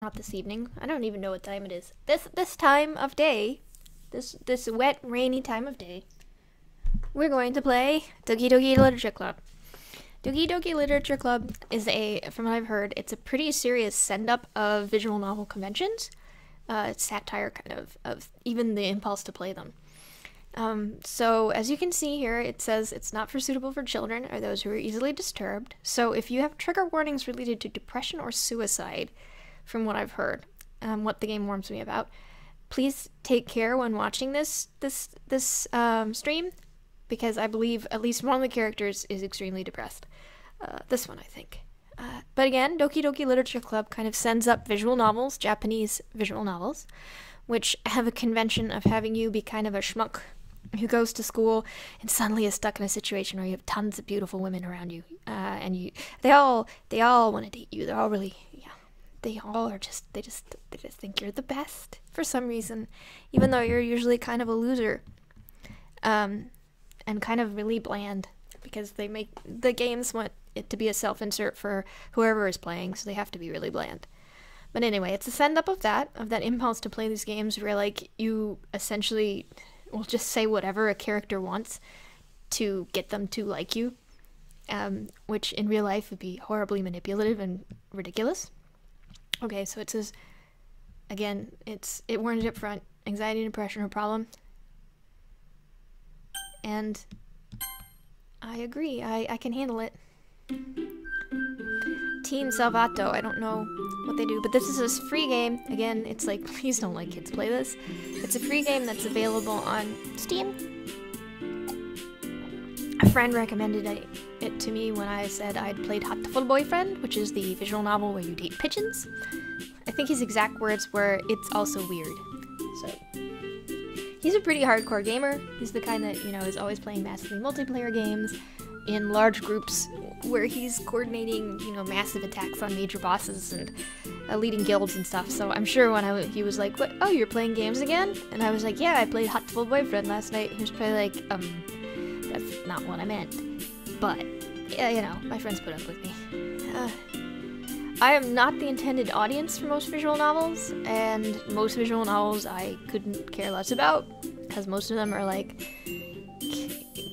Not this evening. I don't even know what time it is. This time of day, this wet, rainy time of day, we're going to play Doki Doki Literature Club. Doki Doki Literature Club is from what I've heard, it's a pretty serious send-up of visual novel conventions. It's satire kind of even the impulse to play them. So as you can see here, it says it's not suitable for children or those who are easily disturbed. So if you have trigger warnings related to depression or suicide, from what I've heard, what the game warns me about, please take care when watching this stream, because I believe at least one of the characters is extremely depressed. This one, I think. But again, Doki Doki Literature Club kind of sends up visual novels, Japanese visual novels, which have a convention of having you be kind of a schmuck who goes to school and suddenly is stuck in a situation where you have tons of beautiful women around you, and they all want to date you. They're all really, they all are they just think you're the best for some reason, even though you're usually kind of a loser, and kind of really bland, because they make the games want it to be a self-insert for whoever is playing, so they have to be really bland. But anyway, it's a send-up of that impulse to play these games where, like, you essentially will just say whatever a character wants to get them to like you, which in real life would be horribly manipulative and ridiculous. Okay, so it says, again, it warns you up front, anxiety and depression are a problem. And I agree, I can handle it. Team Salvato, I don't know what they do, but this is a free game. Again, it's like, please don't let kids play this. It's a free game that's available on Steam. A friend recommended it to me when I said I'd played Hatoful Boyfriend, which is the visual novel where you date pigeons. I think his exact words were, "It's also weird." So, he's a pretty hardcore gamer. He's the kind that, is always playing massively multiplayer games in large groups where he's coordinating, massive attacks on major bosses and leading guilds and stuff. So I'm sure when he was like, "What? Oh, you're playing games again?" And I was like, "Yeah, I played Hatoful Boyfriend last night." He was probably like, that's not what I meant. But, yeah, my friends put up with me. I am not the intended audience for most visual novels, and most visual novels I couldn't care less about, because most of them are like,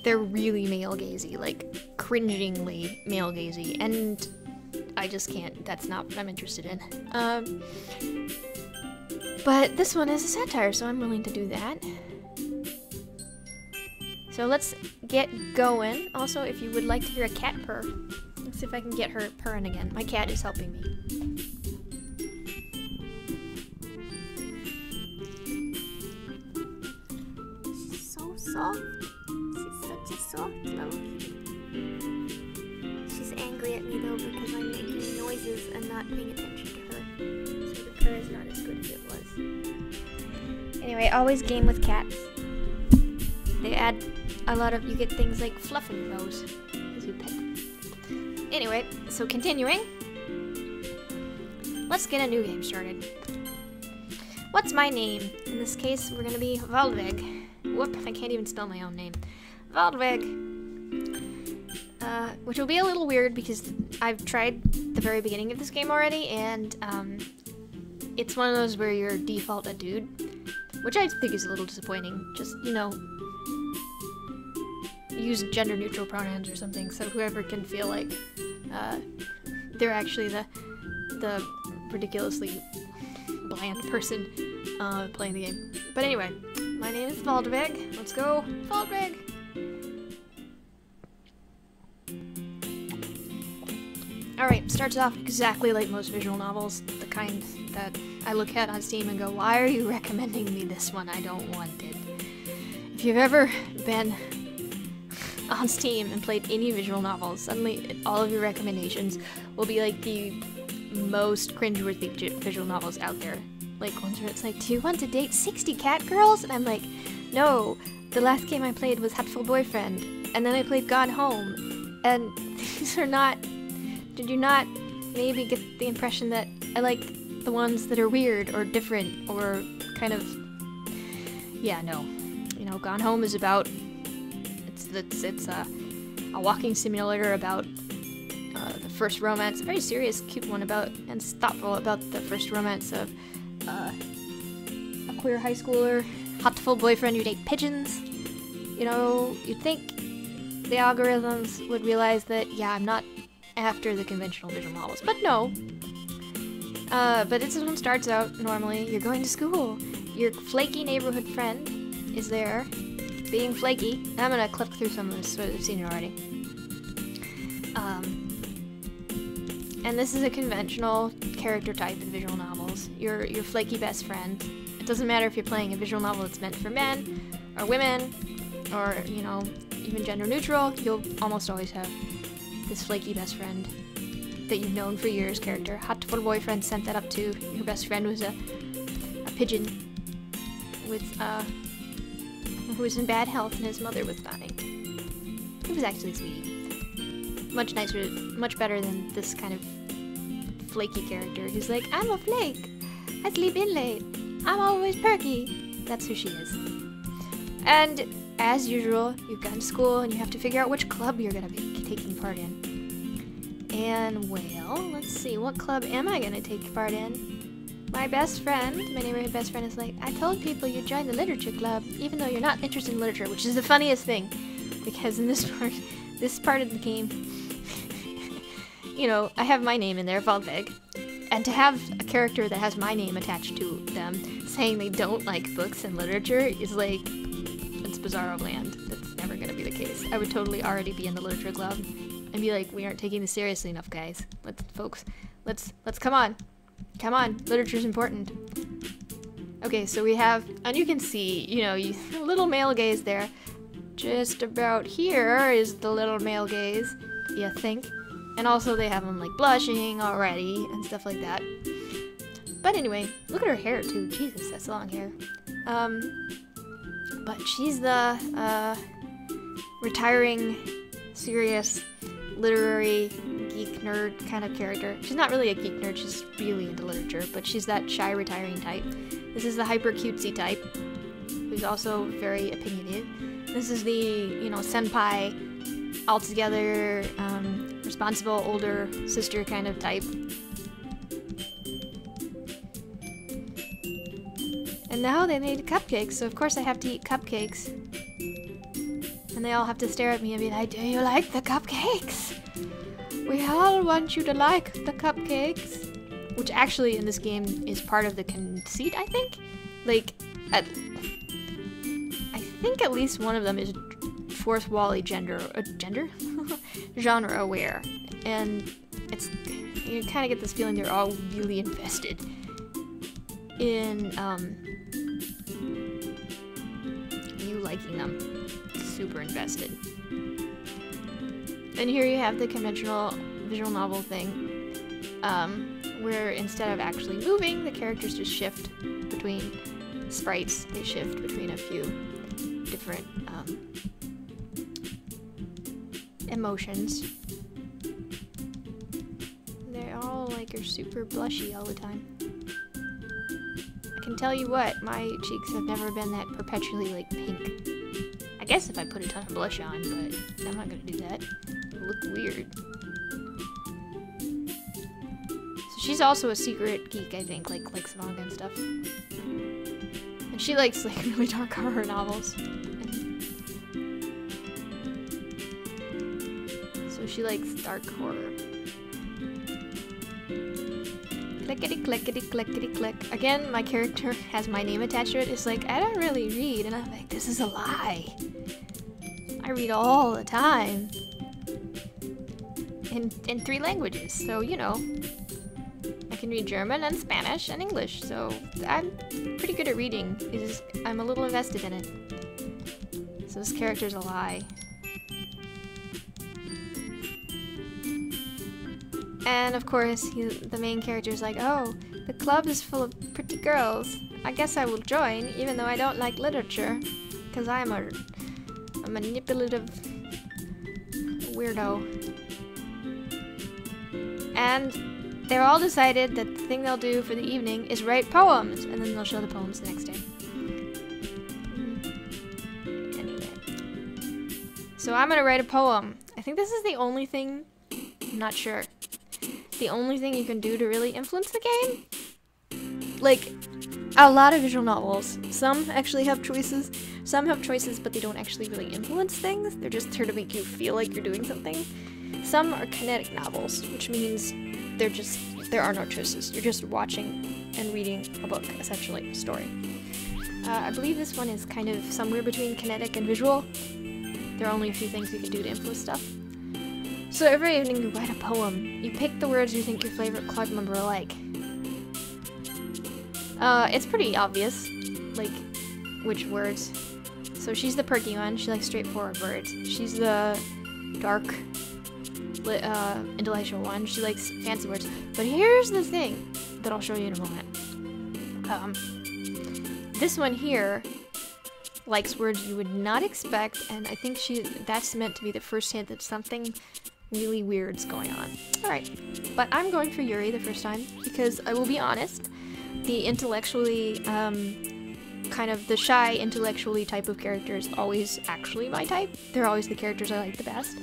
they're really male-gazy, like, cringingly male-gazy, and I just can't, that's not what I'm interested in. But this one is a satire, so I'm willing to do that. So let's get going. Also, if you would like to hear a cat purr, let's see if I can get her purring again. My cat is helping me. She's so soft. She's such a soft little kitty. She's angry at me though because I'm making noises and not paying attention to her. So the purr is not as good as it was. Anyway, always game with cats. They add a lot of, you get things like fluff in your nose as you pet. Anyway, so continuing, let's get a new game started. What's my name? In this case, we're gonna be Valdveg. Whoop, I can't even spell my own name. Valdveg. Which will be a little weird because I've tried the very beginning of this game already, and it's one of those where you're default a dude, which I think is a little disappointing. Just, use gender-neutral pronouns or something, so whoever can feel like they're actually the ridiculously bland person playing the game. But anyway, my name is Valdveg. Let's go, Valdveg! Alright, starts off exactly like most visual novels, the kind that I look at on Steam and go, why are you recommending me this one? I don't want it. If you've ever been on Steam and played any visual novels, suddenly all of your recommendations will be like the most cringeworthy visual novels out there. Like ones where it's like, do you want to date 60 cat girls? And I'm like, no, the last game I played was Hatoful Boyfriend, and then I played Gone Home, and these are not, did you not maybe get the impression that I like the ones that are weird or different or kind of, yeah, no. Gone Home is about, it's a walking simulator about the first romance, a very serious, cute one about, and thoughtful about the first romance of a queer high schooler. Hatoful Boyfriend who'd ate pigeons. You know, you'd think the algorithms would realize that, yeah, I'm not after the conventional visual novels, but no. But this one starts out normally. You're going to school. Your flaky neighborhood friend is there, being flaky. I'm gonna clip through some of this so I've seen it already. And this is a conventional character type in visual novels. Your flaky best friend. It doesn't matter if you're playing a visual novel that's meant for men or women, or, you know, even gender neutral. You'll almost always have this flaky best friend that you've known for years character. Hatoful Boyfriend sent that up to your best friend was a pigeon with who was in bad health and his mother was dying. He was actually sweet. Much nicer, much better than this kind of flaky character who's like, I'm a flake. I sleep in late. I'm always perky. That's who she is. And as usual, you've gone to school and you have to figure out which club you're gonna be taking part in. And well, let's see, what club am I gonna take part in? My best friend, my neighborhood best friend, is like, I told people you'd join the literature club, even though you're not interested in literature, which is the funniest thing, because in this part of the game, you know, I have my name in there, Valdveg, and to have a character that has my name attached to them saying they don't like books and literature is like, it's Bizarro land. That's never gonna be the case. I would totally already be in the literature club and be like, we aren't taking this seriously enough, guys. Let's come on. Come on, literature's important. Okay, so we have, and you can see, you know, a little male gaze there. Just about here is the little male gaze, you think. And also they have them like blushing already and stuff like that. But anyway, look at her hair too. Jesus, that's long hair. But she's the retiring, serious, literary geek nerd kind of character. She's not really a geek nerd, she's really into literature, but she's that shy, retiring type. This is the hyper cutesy type, who's also very opinionated. This is the, you know, senpai, altogether, responsible older sister kind of type. And now they made cupcakes, so of course I have to eat cupcakes. And they all have to stare at me and be like, do you like the cupcakes? We all want you to like the cupcakes. Which actually in this game is part of the conceit, I think. Like, I think at least one of them is fourth wally genre aware. And it's, you kind of get this feeling they're all really invested in you liking them. Super invested. And here you have the conventional visual novel thing, where instead of actually moving, the characters just shift between sprites. They shift between a few different emotions. They all like are super blushy all the time. I can tell you what, my cheeks have never been that perpetually like pink. I guess if I put a ton of blush on, but I'm not gonna do that. It'll look weird. So she's also a secret geek, I think, likes manga and stuff. And she likes like really dark horror novels. So she likes dark horror. Clickety clickety clickety click. Again, my character has my name attached to it. It's like, I don't really read, and I'm like, this is a lie. I read all the time. In 3 languages, so you know. I can read German and Spanish and English, so I'm pretty good at reading. I'm a little invested in it. So this character's a lie. And of course, the main character is like, oh, the club is full of pretty girls. I guess I will join, even though I don't like literature, because I'm a manipulative weirdo. And they're all decided that the thing they'll do for the evening is write poems, and then they'll show the poems the next day. Anyway. So I'm gonna write a poem. I think this is the only thing, I'm not sure. the only thing you can do to really influence the game. Like, a lot of visual novels, some actually have choices. Some have choices, but they don't actually really influence things. They're just there to make you feel like you're doing something. Some are kinetic novels, which means there are no choices. You're just watching and reading a book, essentially, a story. I believe this one is kind of somewhere between kinetic and visual. There are only a few things you can do to influence stuff. So every evening you write a poem. You pick the words you think your favorite club member will like. It's pretty obvious, like, which words. So she's the perky one. She likes straightforward words. She's the dark, intellectual one. She likes fancy words. But here's the thing that I'll show you in a moment. This one here likes words you would not expect, and I think that's meant to be the first hint that something really weird's going on. Alright, but I'm going for Yuri the first time, because I will be honest, the intellectually, kind of the shy, intellectually type of character is always actually my type. They're always the characters I like the best.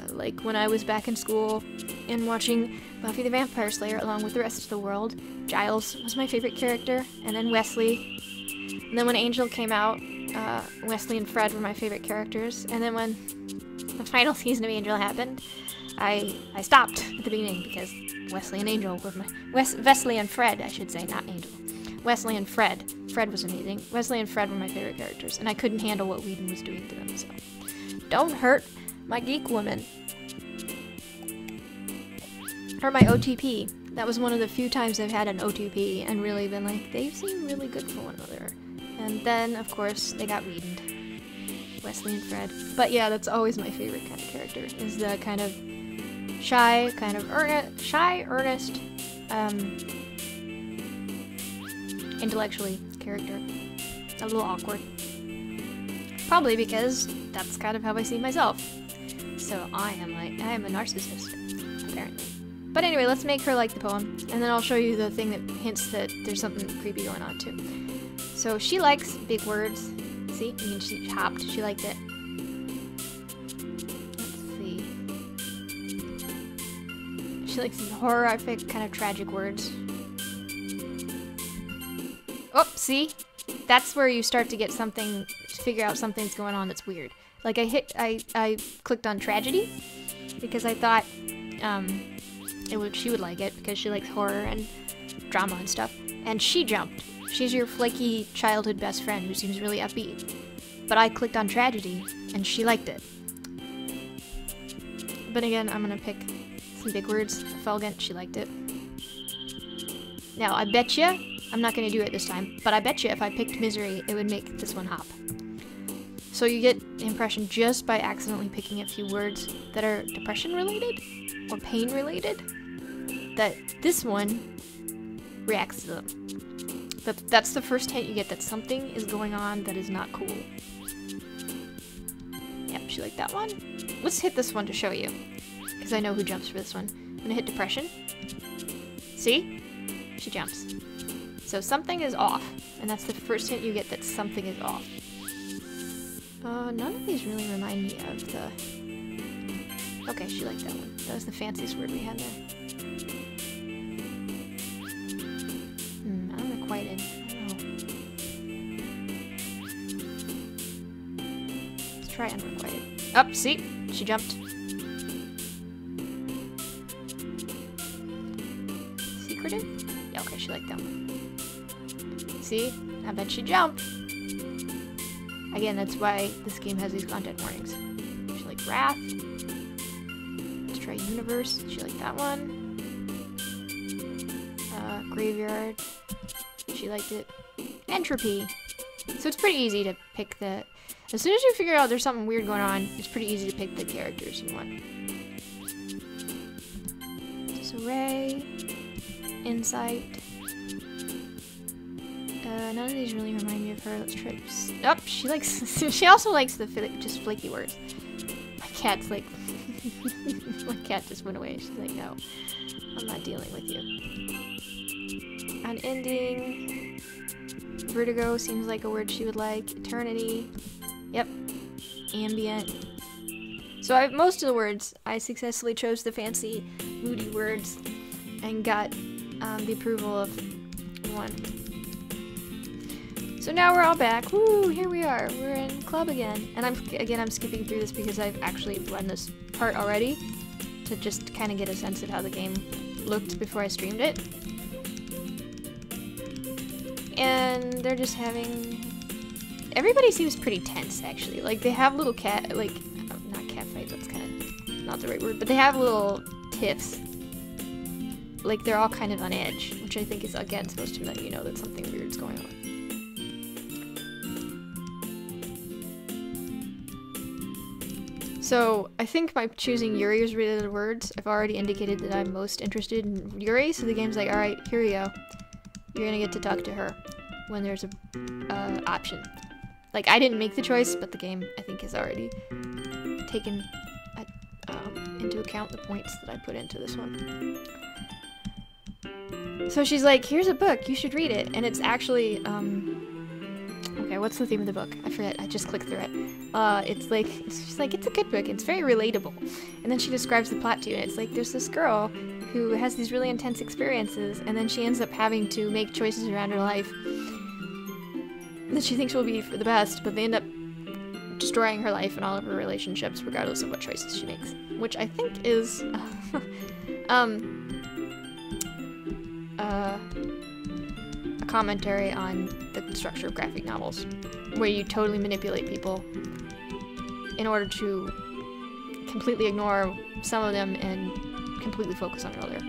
Like when I was back in school and watching Buffy the Vampire Slayer along with the rest of the world, Giles was my favorite character, and then Wesley. And then when Angel came out, Wesley and Fred were my favorite characters. And then when the final season of Angel happened, I stopped at the beginning because Wesley and Angel were Wesley and Fred, I should say, not Angel. Wesley and Fred. Fred was amazing. Wesley and Fred were my favorite characters, and I couldn't handle what Whedon was doing to them, so. Don't hurt my geek woman. Or my OTP. That was one of the few times I've had an OTP and really been like, they seem really good for one another. And then, of course, they got Whedoned. Wesley and Fred. But yeah, that's always my favorite kind of character, is the kind of shy, kind of earnest, intellectually character. A little awkward. Probably because that's kind of how I see myself. So I am a narcissist, apparently. But anyway, let's make her like the poem, and then I'll show you the thing that hints that there's something creepy going on too. So she likes big words. See? I mean, she hopped. She liked it. Let's see. She likes these horrific, kind of tragic words. Oh, see? That's where you start to get something, to figure out something's going on that's weird. Like I clicked on tragedy because I thought she would like it because she likes horror and drama and stuff. And she jumped. She's your flaky childhood best friend who seems really upbeat. But I clicked on tragedy and she liked it. But again, I'm gonna pick some big words. Fulgent, she liked it. Now, I bet you, I'm not gonna do it this time, but I bet you if I picked misery, it would make this one hop. So you get the impression just by accidentally picking a few words that are depression related or pain related that this one reacts to them. That's the first hint you get that something is going on that is not cool. Yep, she liked that one. Let's hit this one to show you, because I know who jumps for this one. I'm gonna hit depression. See? She jumps. So something is off, and that's the first hint you get that something is off. None of these really remind me of the... Okay, she liked that one. That was the fanciest word we had there. Unrequited. I don't know. Let's try unrequited. Oh, see? She jumped. Secretive? Yeah, okay, she liked that one. See? I bet she jumped. Again, that's why this game has these content warnings. She liked Wrath. Let's try Universe. She liked that one. Graveyard. She liked it. Entropy. So it's pretty easy to pick the... As soon as you figure out there's something weird going on, it's pretty easy to pick the characters you want. Disarray. Insight. None of these really remind me of her. Let's try... Oh, she likes... she also likes the just flaky words. My cat's like... My cat just went away. She's like, no. I'm not dealing with you. Unending. Vertigo seems like a word she would like. Eternity. Yep. Ambient. So most of the words, I successfully chose the fancy moody words and got the approval of one. So now we're all back. Woo, here we are. We're in club again. And I'm skipping through this because I've actually run this part already to just kind of get a sense of how the game looked before I streamed it. And they're just having... Everybody seems pretty tense, actually. Like, they have little cat... Like, not cat fights, that's kind of not the right word. But they have little tiffs. Like, they're all kind of on edge. Which I think is, again, supposed to let you know that something weird's going on. So, I think by choosing Yuri's related words, I've already indicated that I'm most interested in Yuri, so the game's like, alright, here we go. You're gonna get to talk to her when there's a option. Like, I didn't make the choice, but the game, I think, has already taken into account the points that I put into this one. So she's like, here's a book, you should read it, and it's actually, okay, what's the theme of the book? I forget, I just clicked through it. She's like, it's a good book, it's very relatable. And then she describes the plot to you, and it's like, there's this girl who has these really intense experiences, and then she ends up having to make choices around her life that she thinks will be for the best, but they end up destroying her life and all of her relationships, regardless of what choices she makes. Which I think is, a commentary on the structure of graphic novels, where you totally manipulate people in order to completely ignore some of them and completely focus on another,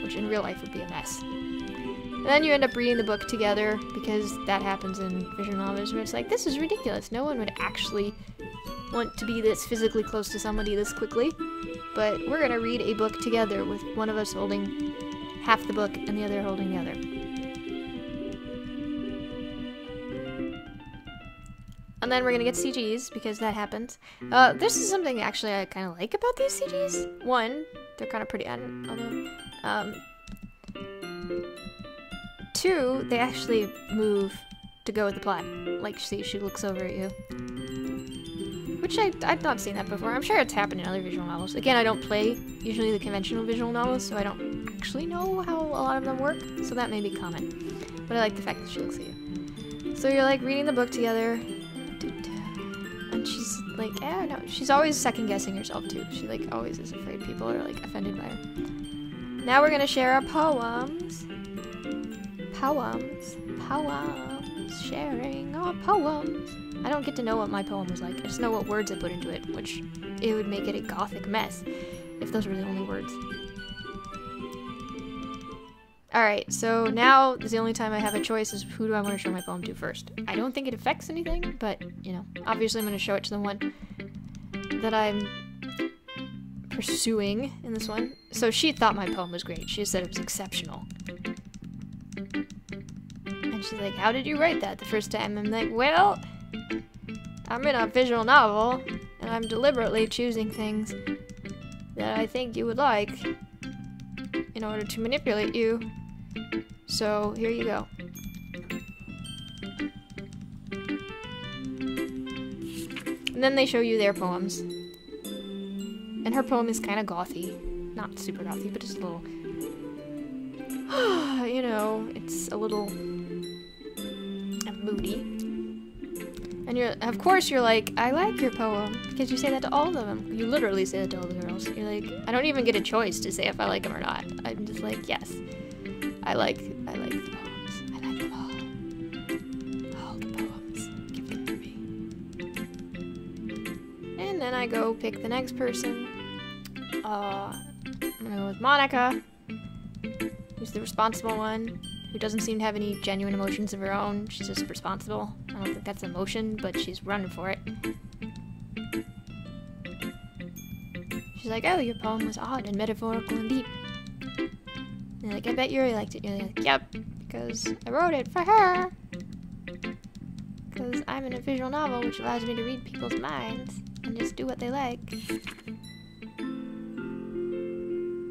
which in real life would be a mess. And then you end up reading the book together, because that happens in visual novels, where it's like, this is ridiculous. No one would actually want to be this physically close to somebody this quickly, but we're gonna read a book together with one of us holding half the book and the other holding the other. And then we're gonna get CGs, because that happens. This is something actually I kind of like about these CGs. One, they're kind of pretty, two, they actually move to go with the plot. Like, see, she looks over at you. Which I've not seen that before. I'm sure it's happened in other visual novels. Again, I don't play usually the conventional visual novels, so I don't actually know how a lot of them work, so that may be common. But I like the fact that she looks at you. So you're like reading the book together, and she's like, I don't know, she's always second guessing herself too. She like always is afraid people are like offended by her. Now we're gonna share our poems. Sharing our poems. I don't get to know what my poem was like. I just know what words I put into it, which it would make it a gothic mess if those were the only words. Alright, so now the only time I have a choice is who do I want to show my poem to first. I don't think it affects anything, but, you know, obviously I'm going to show it to the one that I'm pursuing in this one. So she thought my poem was great. She said it was exceptional. And she's like, how did you write that the first time? I'm like, well, I'm in a visual novel, and I'm deliberately choosing things that I think you would like in order to manipulate you. So, here you go. And then they show you their poems. And her poem is kind of gothy. Not super gothy, but just a little... you know, it's a little... moody. And of course you're like, I like your poem, because you say that to all of them. You literally say that to all the girls. You're like, I don't even get a choice to say if I like them or not. I'm just like, yes, I like the poems. I like them all. All the poems. Give them to me. And then I go pick the next person. I'm gonna go with Monica, who's the responsible one, who doesn't seem to have any genuine emotions of her own. She's just responsible. I don't think that's emotion, but she's running for it. She's like, oh, your poem was odd and metaphorical and deep. And you're like, I bet Yuri liked it. You're like, yep, because I wrote it for her. Because I'm in a visual novel, which allows me to read people's minds and just do what they like.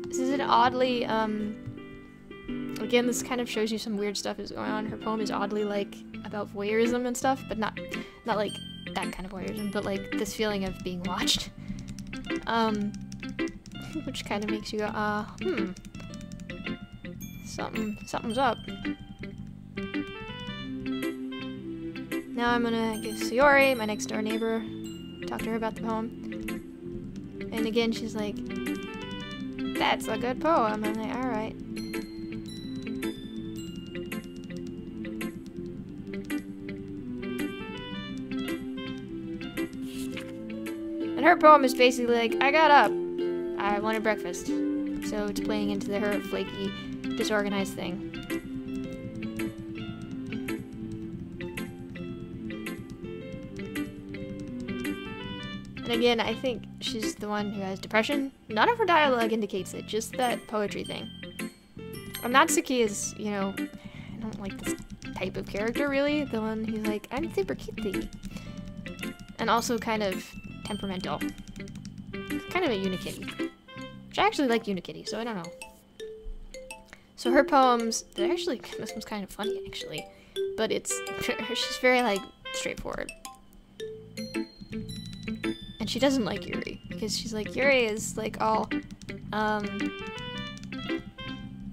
This is an oddly, again, this kind of shows you some weird stuff is going on. Her poem is oddly, like, about voyeurism and stuff, but not like that kind of voyeurism, but like this feeling of being watched. Which kind of makes you go, something's up. Now I'm gonna give Yuri, my next door neighbor, talk to her about the poem. And again, she's like, that's a good poem. I'm like, alright. And her poem is basically like, I got up, I wanted breakfast. So it's playing into her flaky, disorganized thing. And again, I think she's the one who has depression. None of her dialogue indicates it, just that poetry thing. Natsuki is, you know, I don't like this type of character really. The one who's like, I'm super cutesy. And also kind of temperamental. Kind of a unikitty. Which I actually like unikitty, so I don't know. So her poems, they're actually, this one's kind of funny actually. But it's, she's very like, straightforward. And she doesn't like Yuri, because she's like, Yuri is like all,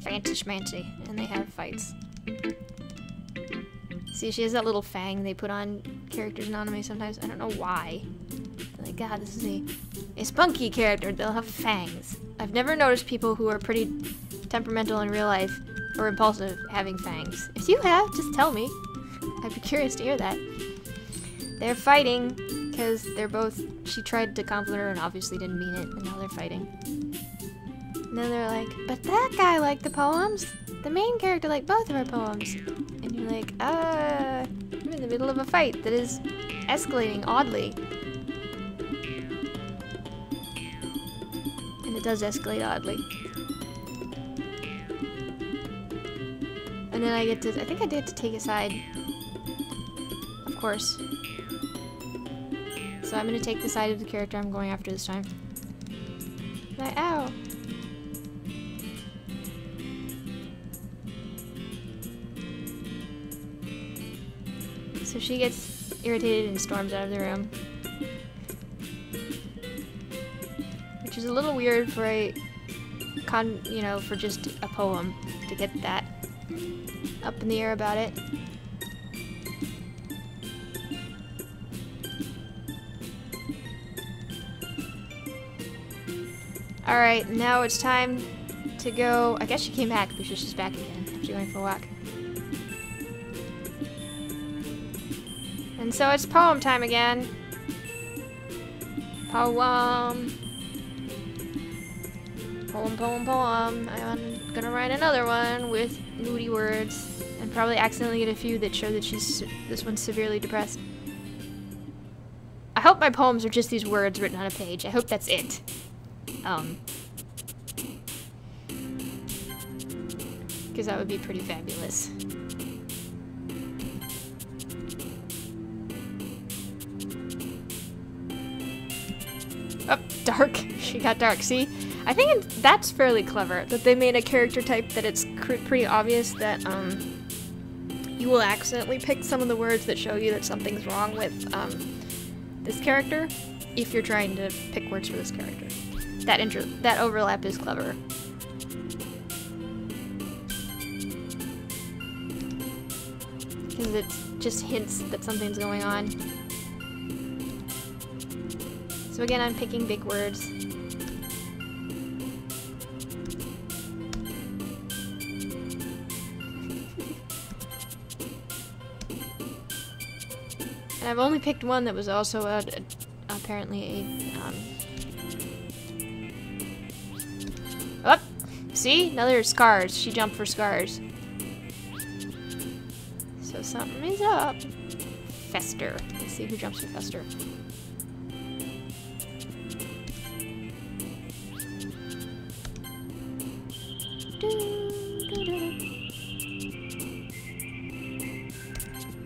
fancy schmancy, and they have fights. See, she has that little fang they put on characters in anime sometimes. I don't know why. They're like, God, this is a spunky character, they'll have fangs. I've never noticed people who are pretty temperamental in real life, or impulsive, having fangs. If you have, just tell me. I'd be curious to hear that. They're fighting, because they're both, she tried to compliment her and obviously didn't mean it, and now they're fighting. And then they're like, but that guy liked the poems. The main character liked both of our poems. And you're like, I'm in the middle of a fight that is escalating oddly. And it does escalate oddly. And then I get to, I think I did to take a side. Of course. So I'm gonna take the side of the character I'm going after this time. Like, ow! So she gets irritated and storms out of the room. Which is a little weird for a for just a poem to get that up in the air about it. Alright, now it's time to go. I guess she came back because she's back again after going for a walk. And so it's poem time again. Poem. Poem. I'm gonna write another one with moody words and probably accidentally get a few that show that this one's severely depressed. I hope my poems are just these words written on a page. I hope that's it. Because that would be pretty fabulous. Oh, dark. She got dark. See? I think that's fairly clever, that they made a character type that it's pretty obvious that, you will accidentally pick some of the words that show you that something's wrong with, this character, if you're trying to pick words for this character. That overlap is clever. Because it just hints that something's going on. So again, I'm picking big words. And I've only picked one that was also apparently a, Oh! See? Another scars. She jumped for scars. So something is up. Fester. Let's see who jumps for Fester.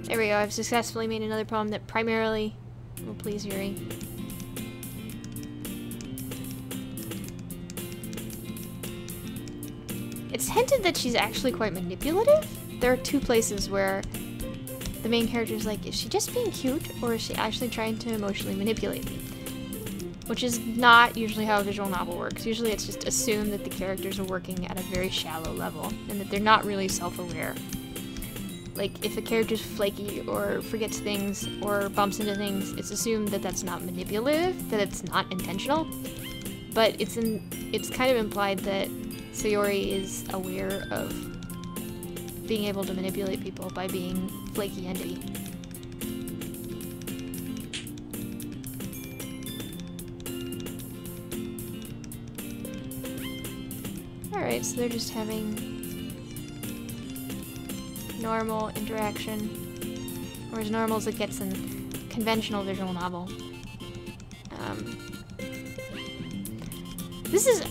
There we go. I've successfully made another poem that primarily will please Yuri. It's hinted that she's actually quite manipulative. There are two places where the main character is like, is she just being cute, or is she actually trying to emotionally manipulate me? which is not usually how a visual novel works. Usually it's just assumed that the characters are working at a very shallow level and that they're not really self-aware. Like, if a character's flaky or forgets things or bumps into things, it's assumed that that's not manipulative, that it's not intentional. But it's kind of implied that Sayori is aware of being able to manipulate people by being flaky entity. Alright, so they're just having normal interaction, or as normal as it gets in conventional visual novel.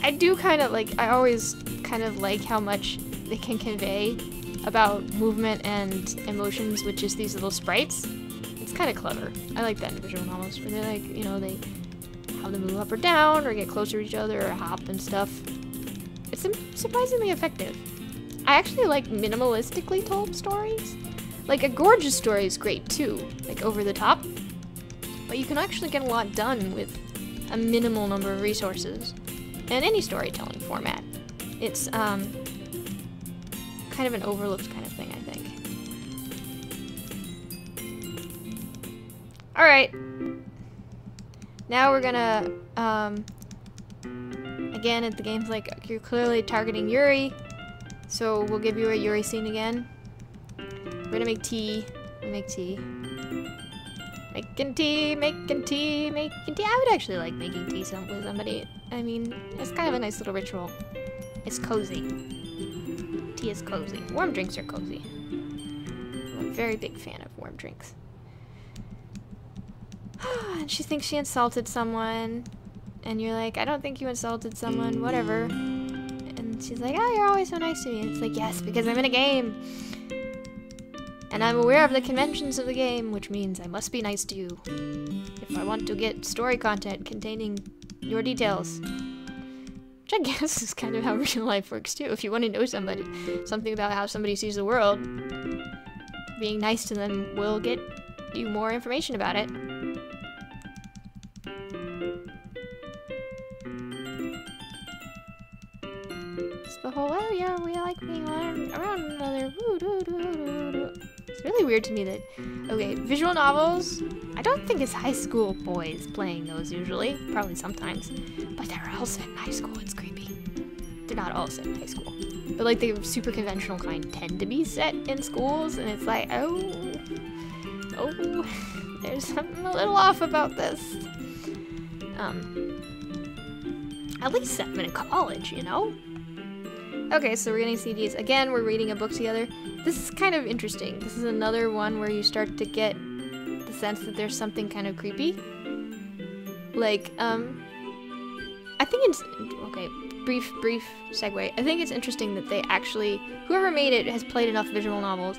I do kind of like, I always kind of like how much they can convey about movement and emotions with just these little sprites. It's kind of clever. I like that in visual novels, where they're like, you know, how them move up or down, or get closer to each other, or hop and stuff. It's surprisingly effective. I actually like minimalistically told stories. Like, a gorgeous story is great too, like over the top, but you can actually get a lot done with a minimal number of resources in any storytelling format. It's kind of an overlooked kind of thing, I think. Alright. Now we're gonna, again, the game's like, you're clearly targeting Yuri, so we'll give you a Yuri scene again. We're gonna make tea. Make tea. Making tea, making tea, making tea. I would actually like making tea with somebody. I mean, it's kind of a nice little ritual. It's cozy. Tea is cozy. Warm drinks are cozy. I'm a very big fan of warm drinks. And she thinks she insulted someone. And you're like, I don't think you insulted someone, whatever. And she's like, oh, you're always so nice to me. And it's like, yes, because I'm in a game. And I'm aware of the conventions of the game, which means I must be nice to you if I want to get story content containing your details. Which I guess is kind of how real life works too. If you want to know something about how somebody sees the world, being nice to them will get you more information about it. It's the whole, oh yeah, we like being around one another. It's really weird to me that, okay, visual novels, I don't think it's high school boys playing those usually, probably sometimes, but they're all set in high school. It's creepy. They're not all set in high school, but like the super conventional kind tend to be set in schools, and it's like, oh, there's something a little off about this. At least I'm in college, you know? Okay, so we're getting CDs. Again, we're reading a book together. This is kind of interesting. This is another one where you start to get the sense that there's something kind of creepy. Like, I think it's, okay, brief segue. I think it's interesting that they actually, whoever made it has played enough visual novels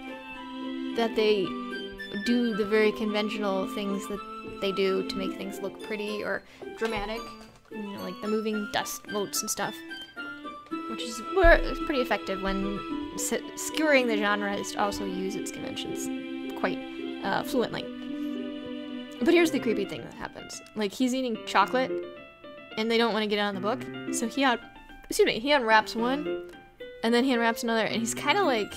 that they do the very conventional things that they do to make things look pretty or dramatic. You know, like the moving dust motes and stuff. Which is pretty effective when skewering the genre is to also use its conventions quite fluently. But here's the creepy thing that happens. Like, he's eating chocolate, and they don't want to get it on the book, so he unwraps one, and then he unwraps another, and he's kind of like,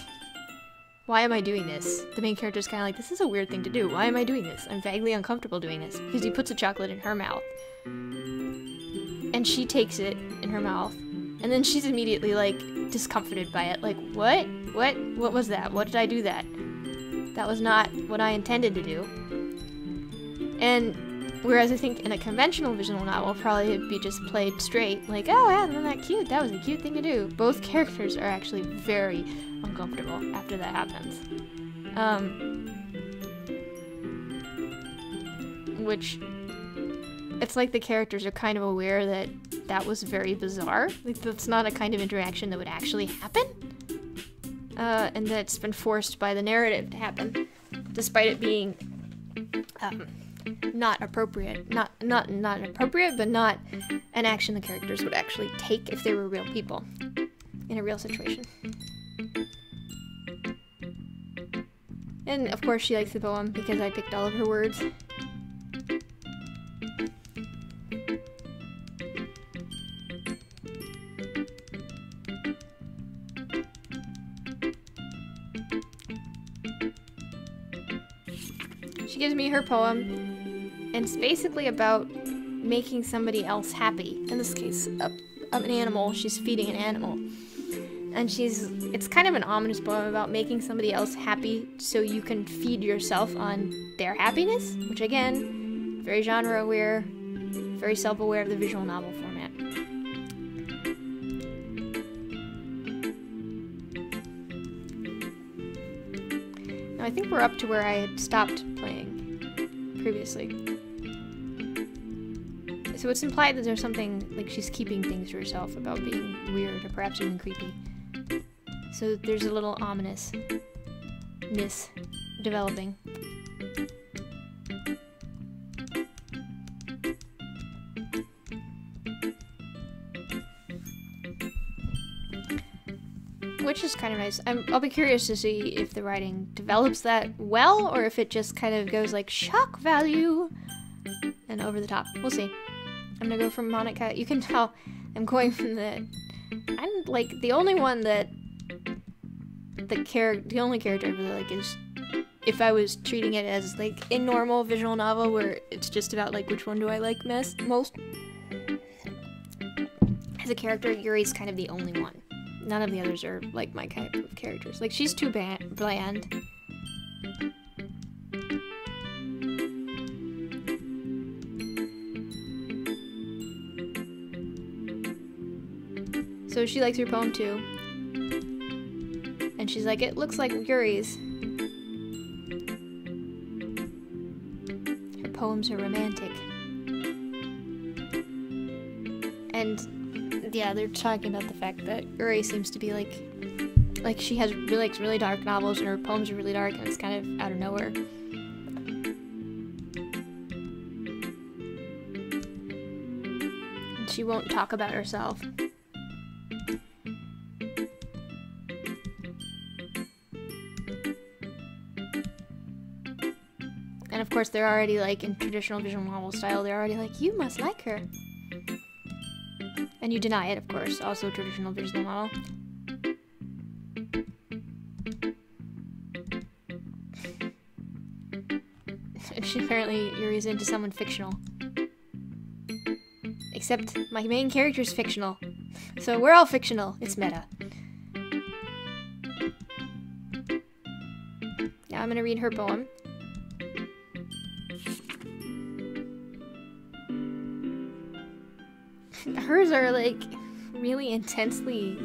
why am I doing this? The main character's kind of like, this is a weird thing to do. Why am I doing this? I'm vaguely uncomfortable doing this. Because he puts a chocolate in her mouth, and she takes it in her mouth, and then she's immediately, like, discomfited by it. Like, what? What was that? What did I do that? That was not what I intended to do. And whereas I think in a conventional visual novel, probably it'd be just played straight. Like, oh, yeah, isn't that cute? That was a cute thing to do. Both characters are actually very uncomfortable after that happens. Which, it's like the characters are kind of aware that that was very bizarre. Like, that's not a kind of interaction that would actually happen. And that's been forced by the narrative to happen, despite it being not appropriate. Not appropriate, but not an action the characters would actually take if they were real people in a real situation. And of course she likes the poem because I picked all of her words. She gives me her poem, and it's basically about making somebody else happy. In this case, an animal. She's feeding an animal. And it's kind of an ominous poem about making somebody else happy so you can feed yourself on their happiness, which again, very genre aware, very self-aware of the visual novel format. Now I think we're up to where I had stopped playing previously. So it's implied that there's something, like she's keeping things to herself about being weird or perhaps even creepy. So there's a little ominousness developing. Which is kind of nice. I'll be curious to see if the writing develops that well, or if it just kind of goes like shock value and over the top. We'll see. I'm gonna go from Monica. You can tell I'm going from I'm like the only one that the only character I really like is, if I was treating it as like a normal visual novel where it's just about like which one do I like most. As a character, Yuri's kind of the only one. None of the others are like my type of characters. Like she's too bland. So she likes her poem too. And she's like, it looks like Yuri's. Her poems are romantic. And yeah, they're talking about the fact that Yuri seems to be like she has really dark novels and her poems are really dark and it's kind of out of nowhere. And she won't talk about herself. And of course, they're already like in traditional visual novel style. They're already like, you must like her. And you deny it, of course. Also traditional visual novel. And she apparently, Yuri's into someone fictional. Except my main character's fictional. So we're all fictional. It's meta. Now I'm gonna read her poem. Hers are like really intensely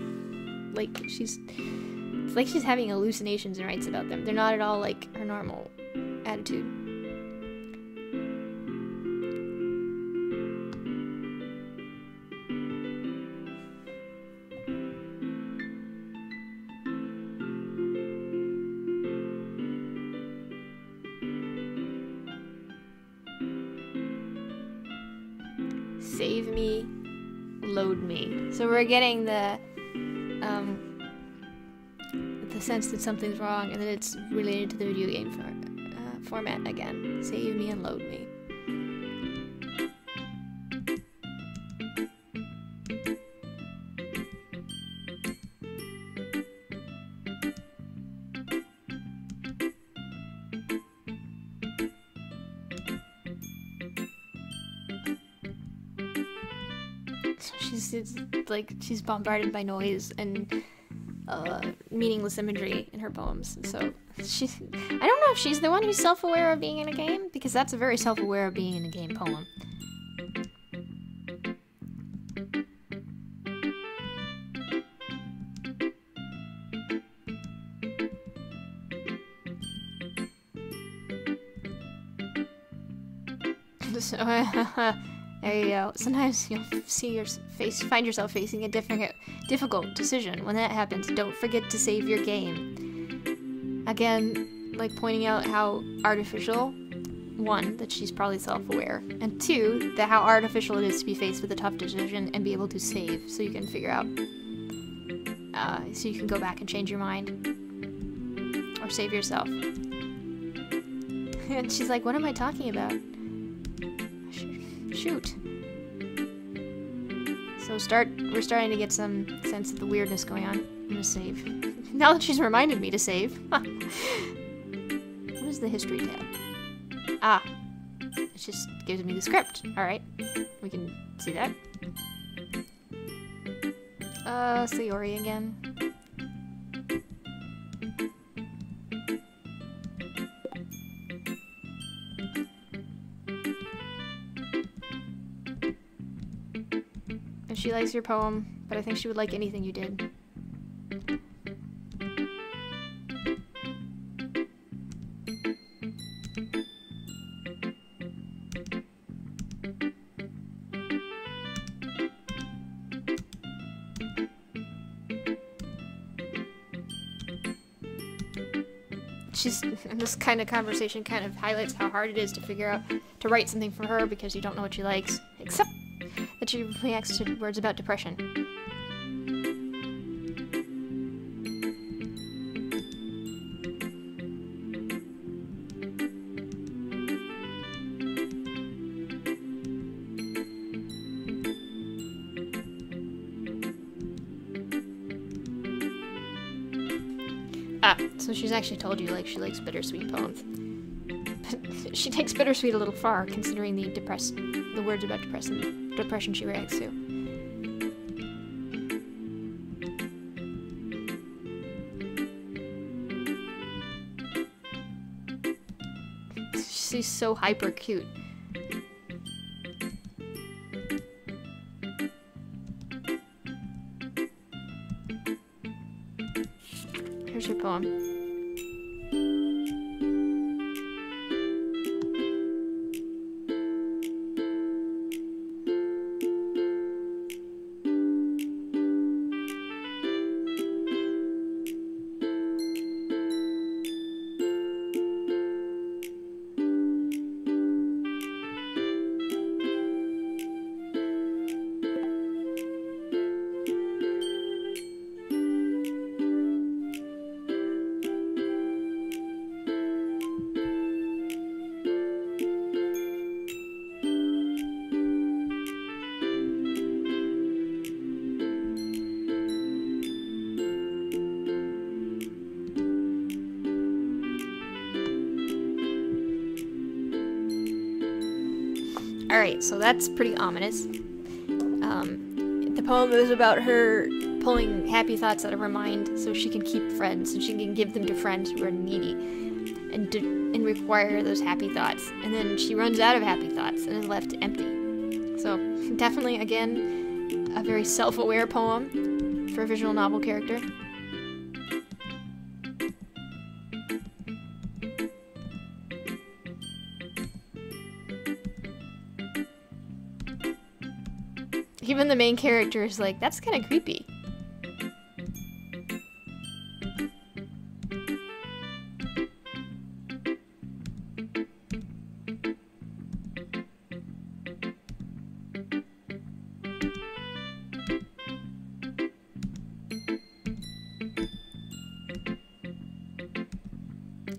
like it's like she's having hallucinations and writes about them. They're not at all like her normal attitude. Save me, load me. So we're getting the sense that something's wrong and that it's related to the video game format again. Save me and load me. She's bombarded by noise and meaningless imagery in her poems. So I don't know if she's the one who's self-aware of being in a game, because that's a very self-aware of being in a game poem. So, there you go. Sometimes you'll find yourself facing a difficult decision. When that happens, don't forget to save your game. Again, like pointing out how artificial, one, that she's probably self-aware, and two, that how artificial it is to be faced with a tough decision and be able to save, so you can figure out, so you can go back and change your mind, or save yourself. And she's like, what am I talking about? Shoot. So we're starting to get some sense of the weirdness going on. I'm gonna save. Now that she's reminded me to save. What is the history tab? Ah, it just gives me the script. Alright, we can see that. So Yuri again. And she likes your poem, but I think she would like anything you did. This kind of conversation kind of highlights how hard it is to figure out to write something for her because you don't know what she likes, except that she reacts to words about depression. Ah, so she's actually told you, like, she likes bittersweet poems. But she takes bittersweet a little far, considering the words about depression she reacts to. She's so hyper cute. Here's your poem. Alright, so that's pretty ominous. The poem is about her pulling happy thoughts out of her mind so she can keep friends, so she can give them to friends who are needy and require those happy thoughts. And then she runs out of happy thoughts and is left empty. So, definitely, again, a very self-aware poem for a visual novel character. Even the main character is like, that's kind of creepy.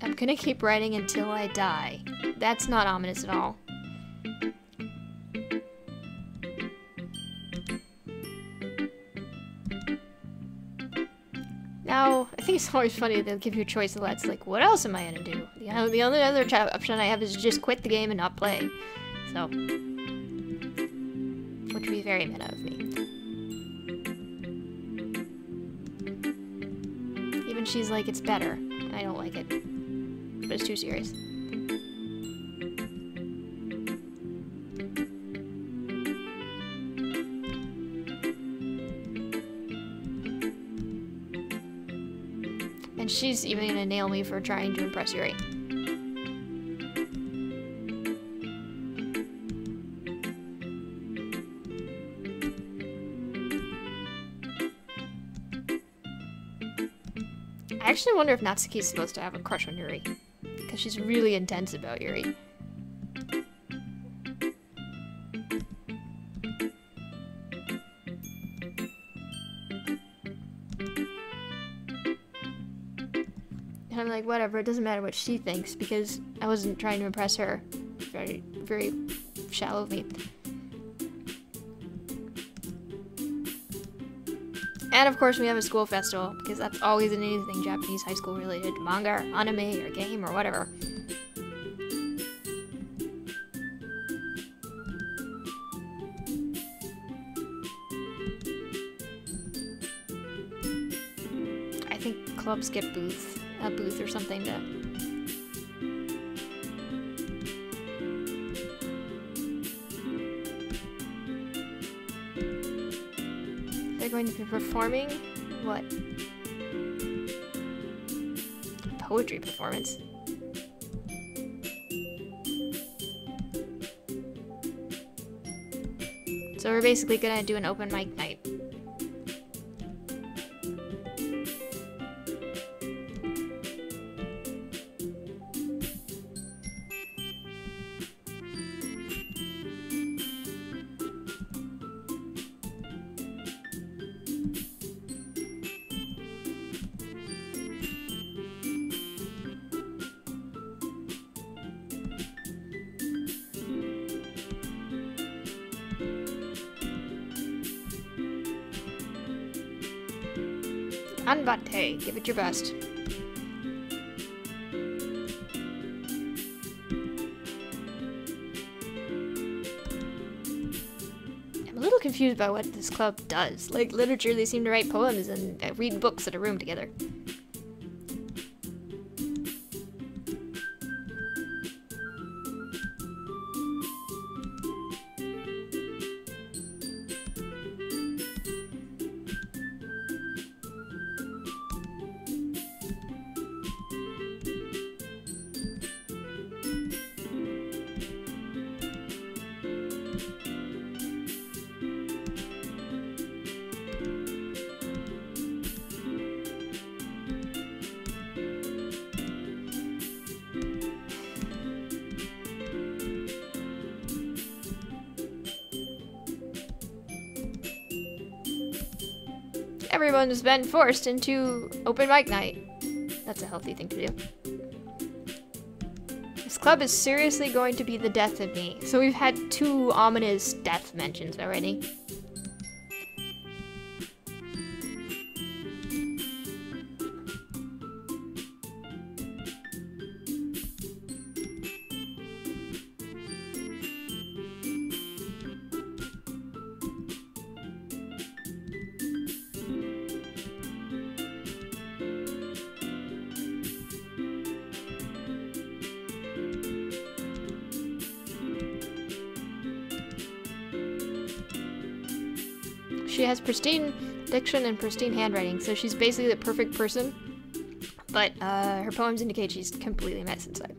I'm gonna keep writing until I die. That's not ominous at all. Now, I think it's always funny that they'll give you a choice of that's like, what else am I gonna do? You know, the only other option I have is just quit the game and not play. So, which would be very meta of me. Even she's like, it's better. I don't like it. But it's too serious. And she's even gonna nail me for trying to impress Yuri. I actually wonder if Natsuki's supposed to have a crush on Yuri, because she's really intense about Yuri. And I'm like, whatever, it doesn't matter what she thinks, because I wasn't trying to impress her. Very, very shallow of me. And of course we have a school festival, because that's always in anything Japanese high school related, manga, or anime, or game, or whatever. clubs get a booth or something to... They're going to be performing what? Poetry performance. So we're basically gonna do an open mic night. Anbate, give it your best. I'm a little confused by what this club does. Like, literature, they seem to write poems and read books in a room together. Everyone's been forced into open mic night. That's a healthy thing to do. This club is seriously going to be the death of me. So we've had 2 ominous death mentions already. She has pristine diction and pristine handwriting, so she's basically the perfect person, but her poems indicate she's completely mess inside.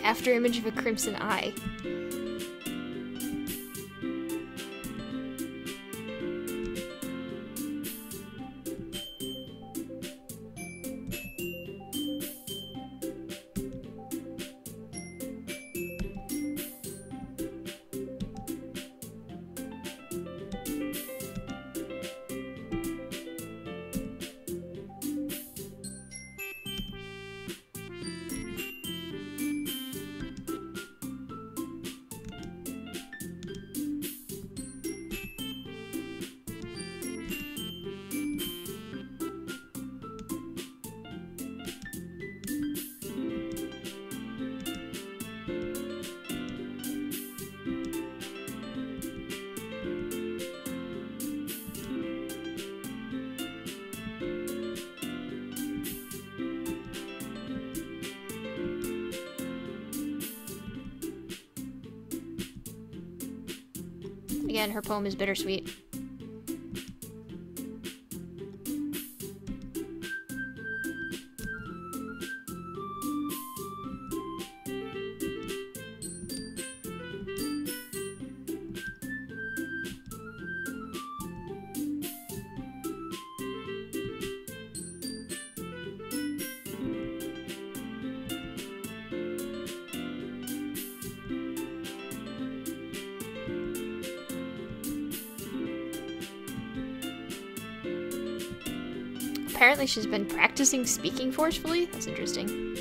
After image of a crimson eye. Again, her poem is bittersweet. apparently she's been practicing speaking forcefully. That's interesting.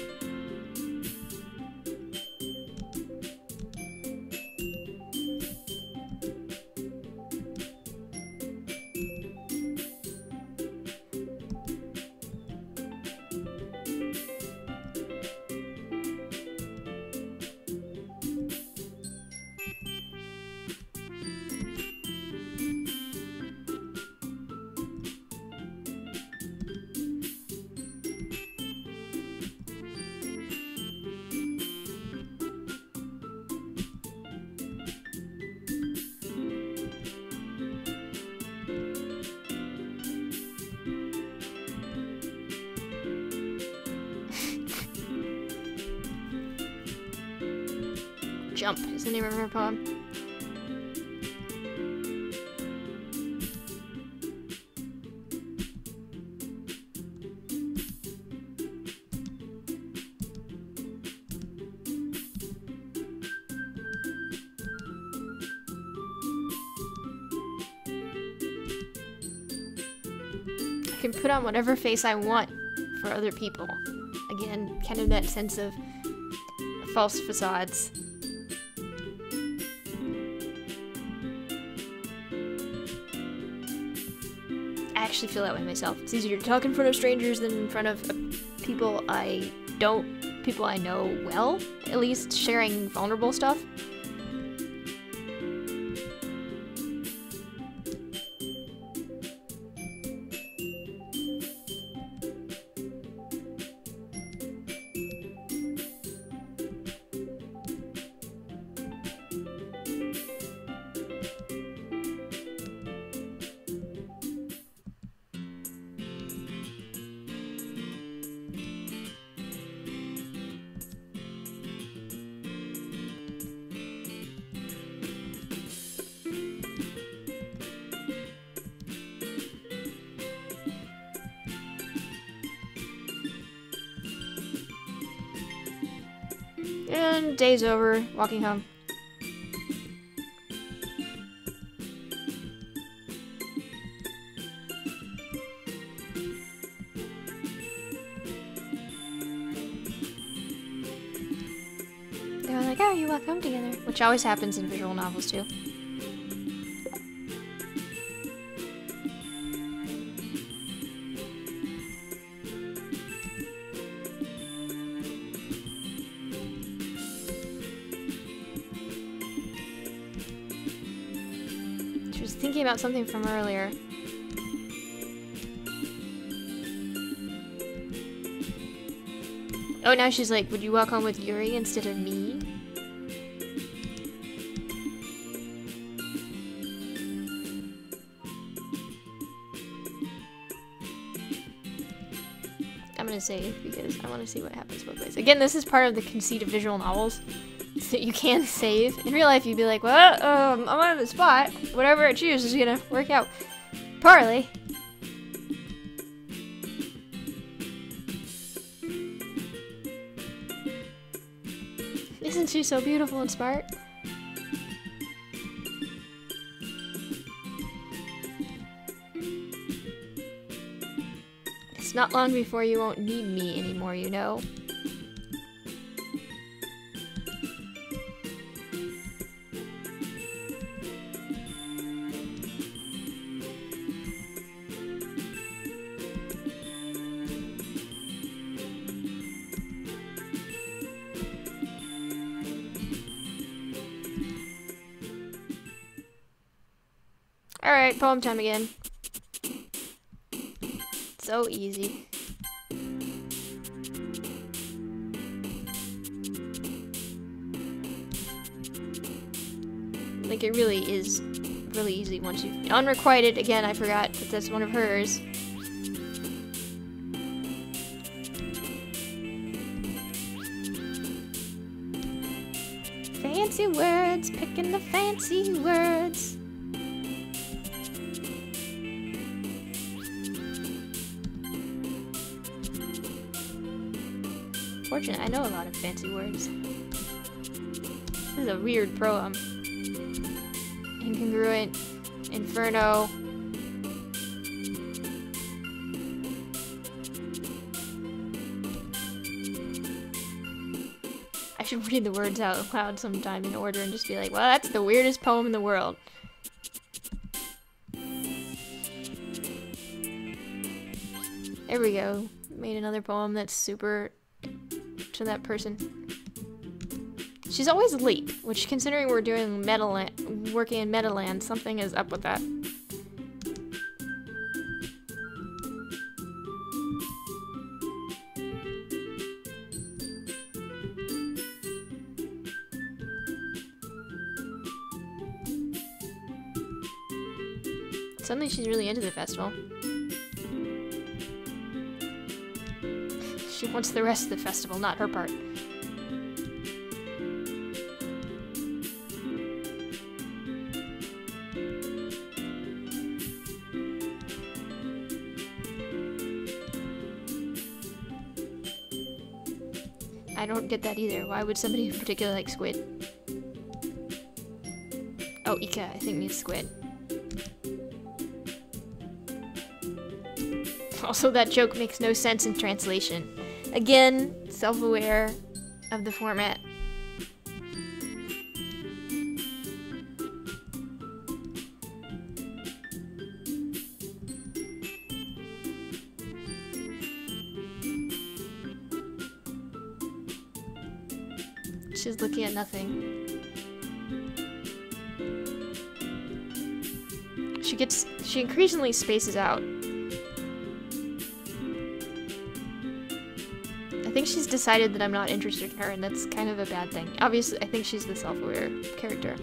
Jump is the name of her poem. I can put on whatever face I want for other people. Again, kind of that sense of false facades. I actually feel that way myself. It's easier to talk in front of strangers than in front of people I know well, at least sharing vulnerable stuff. And day's over, walking home. They're like, oh, you walk home together. Which always happens in visual novels, too. She was thinking about something from earlier. Oh, now she's like, would you walk home with Yuri instead of me? I'm gonna save because I want to see what happens both ways. Again, this is part of the conceit of visual novels. So you can save. In real life, you'd be like, well, I'm on the spot. Whatever I choose is gonna work out poorly. Isn't she so beautiful and smart? It's not long before you won't need me anymore, you know? Alright, poem time again. So easy. Like, it really is really easy once you've unrequited. Again, I forgot that that's one of hers. Fancy words, picking the fancy words. Fortunate, I know a lot of fancy words. This is a weird proem. Incongruent, inferno. should read the words out loud sometime in order and just be like, well, that's the weirdest poem in the world. There we go. Made another poem that's super to that person. She's always late, which, considering we're doing working in Metaland, something is up with that. Suddenly she's really into the festival. She wants the rest of the festival, not her part. I don't get that either. Why would somebody in particular like squid? Oh, Ika, I think means squid. Also, that joke makes no sense in translation. Again, self-aware of the format. She's looking at nothing. She increasingly spaces out. I think she's decided that I'm not interested in her, and that's kind of a bad thing. Obviously, I think she's the self-aware character.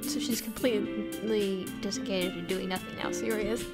So she's completely disengaged and doing nothing now. So here he is.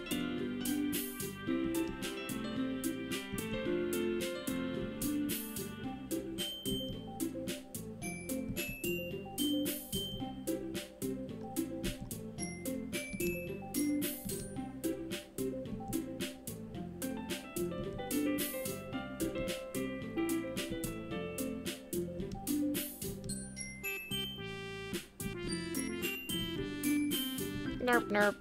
Nerp, nerp.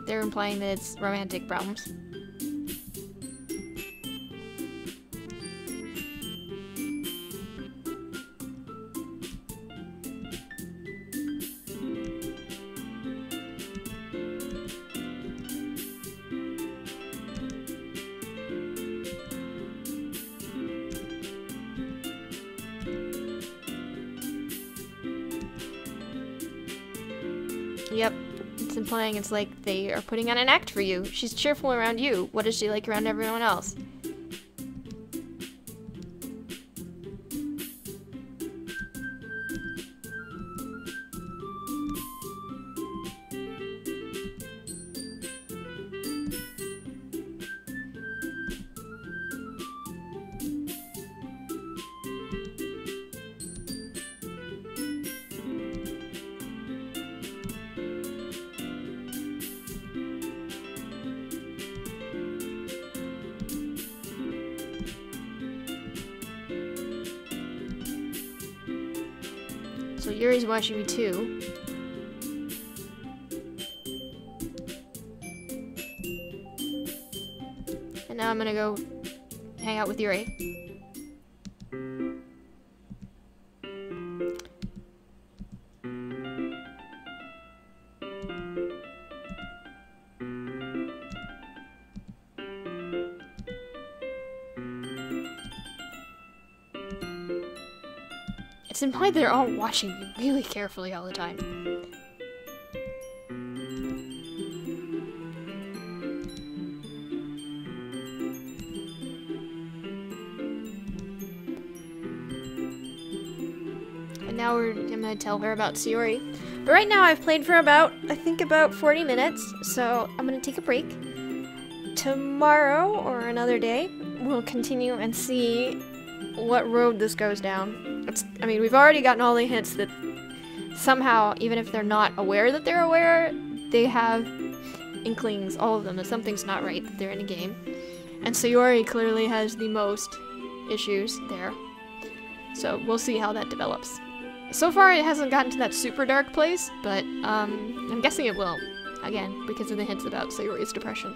They're implying that it's romantic problems. Yep. It's implying it's like they are putting on an act for you. She's cheerful around you. What is she like around everyone else? So Yuri's watching me too. And now I'm gonna go hang out with Yuri. It's implied they're all watching me really carefully all the time. And now I'm gonna tell her about Sayori. But right now I've played for about 40 minutes, so I'm gonna take a break. tomorrow or another day, we'll continue and see what road this goes down. I mean, we've already gotten all the hints that somehow, even if they're not aware that they're aware, they have inklings, all of them, that something's not right, that they're in a game. And so Yuri clearly has the most issues there. So we'll see how that develops. So far it hasn't gotten to that super dark place, but I'm guessing it will. Again, because of the hints about Sayori's depression.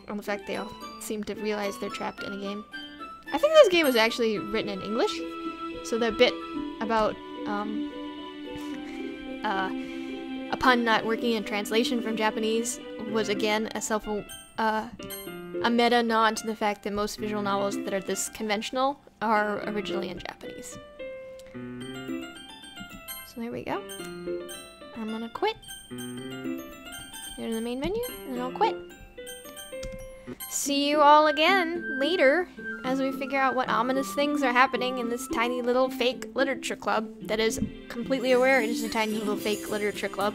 And the fact they all seem to realize they're trapped in a game. I think this game was actually written in English, so the bit about a pun not working in translation from Japanese was again a meta nod to the fact that most visual novels that are this conventional are originally in Japanese. So there we go. I'm gonna quit. Go to the main menu, and I'll quit. See you all again later as we figure out what ominous things are happening in this tiny little fake literature club that is completely aware it is a tiny little fake literature club.